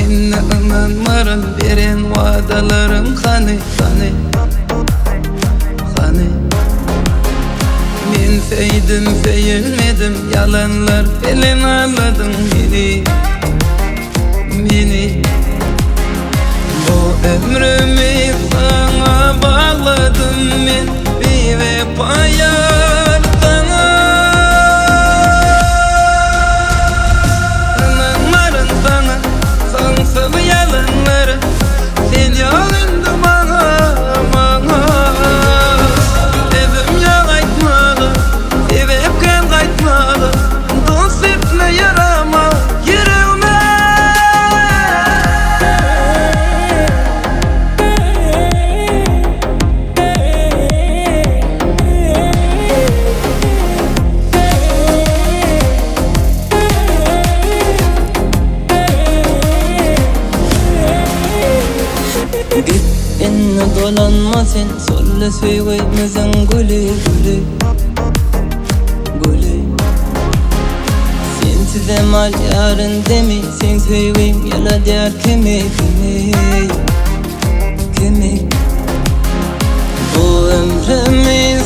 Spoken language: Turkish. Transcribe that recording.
Ynanmaryn beren wadalarym hani Men seydim seyilmedim, yalanlar bilen ağladın meni. Bu ömrümü sana bağladım men, bir vefayar sana. Ynanmaryn sana, sansız yalanları, sen yalındı bana. Dedim yalaytmalı, sebep kan kaytmalı, dost etme yarama, yüreğime. Git enne dolanma sen, solle söyleyemezsen gülü. Sensiz emal yarın demi, sen söyleyeyim yala der kimi. Bu ömrümü